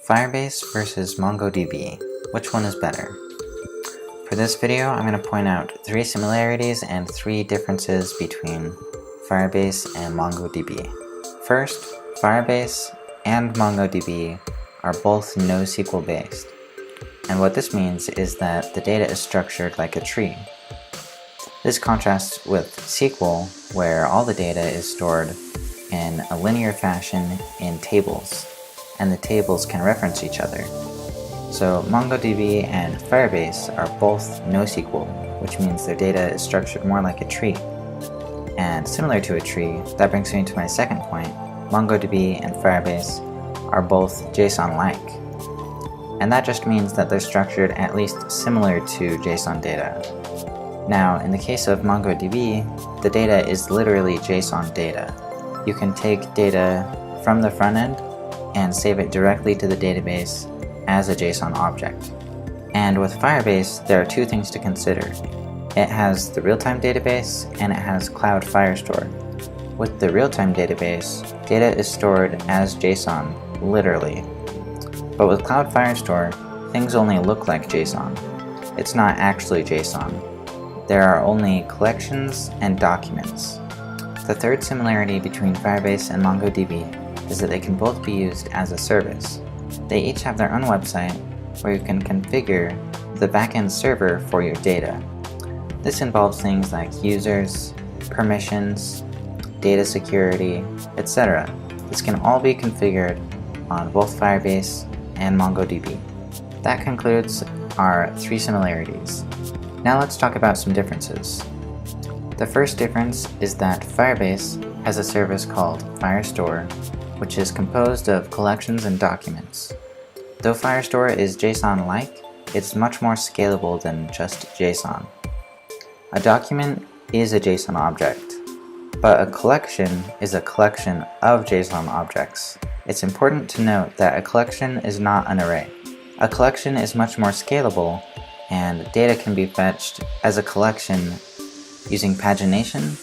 Firebase versus MongoDB. Which one is better? For this video, I'm going to point out 3 similarities and 3 differences between Firebase and MongoDB. First, Firebase and MongoDB are both NoSQL based. And what this means is that the data is structured like a tree. This contrasts with SQL, where all the data is stored in a linear fashion in tables, and the tables can reference each other. So MongoDB and Firebase are both NoSQL, which means their data is structured more like a tree. And similar to a tree, that brings me to my second point. MongoDB and Firebase are both JSON-like. And that just means that they're structured at least similar to JSON data. Now, in the case of MongoDB, the data is literally JSON data. You can take data from the front end and save it directly to the database as a JSON object. And with Firebase, there are 2 things to consider. It has the real-time database and it has Cloud Firestore. With the real-time database, data is stored as JSON, literally. But with Cloud Firestore, things only look like JSON. It's not actually JSON. There are only collections and documents. The third similarity between Firebase and MongoDB is that they can both be used as a service. They each have their own website where you can configure the backend server for your data. This involves things like users, permissions, data security, etc. This can all be configured on both Firebase and MongoDB. That concludes our 3 similarities. Now let's talk about some differences. The first difference is that Firebase has a service called FIRESTORE, which is composed of collections and documents. Though FIRESTORE is JSON-like, it's much more scalable than just JSON. A document is a JSON object, but a collection is a collection of JSON objects. It's important to note that a collection is not an array. A collection is much more scalable, and data can be fetched as a collection using pagination,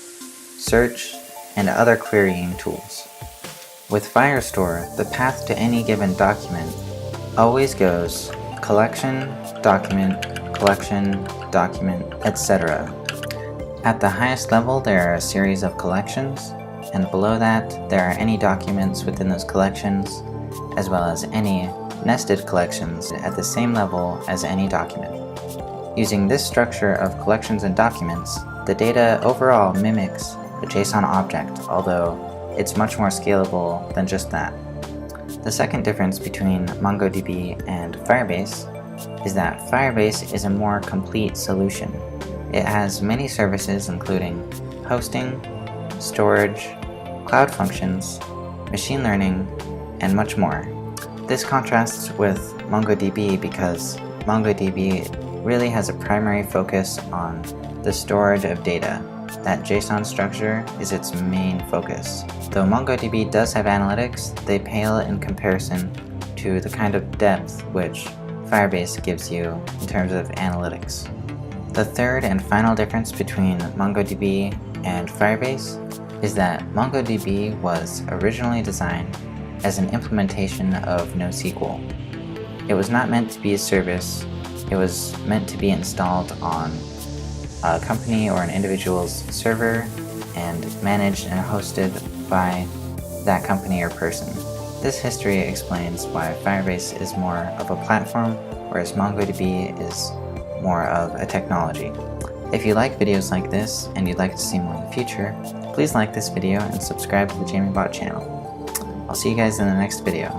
search, and other querying tools. With FIRESTORE, the path to any given document always goes collection, document, etc. At the highest level, there are a series of collections, and below that, there are any documents within those collections, as well as any nested collections at the same level as any document. Using this structure of collections and documents, the data overall mimics a JSON object, although it's much more scalable than just that. The second difference between MongoDB and Firebase is that Firebase is a more complete solution. It has many services including hosting, storage, cloud functions, machine learning, and much more. This contrasts with MongoDB because MongoDB really has a primary focus on the storage of data. That JSON structure is its main focus. Though MongoDB does have analytics, they pale in comparison to the kind of depth which Firebase gives you in terms of analytics. The third and final difference between MongoDB and Firebase is that MongoDB was originally designed as an implementation of NoSQL. It was not meant to be a service, it was meant to be installed on a company or an individual's server and managed and hosted by that company or person. This history explains why Firebase is more of a platform, whereas MongoDB is more of a technology. If you like videos like this and you'd like to see more in the future, please like this video and subscribe to the JamieBot channel. I'll see you guys in the next video.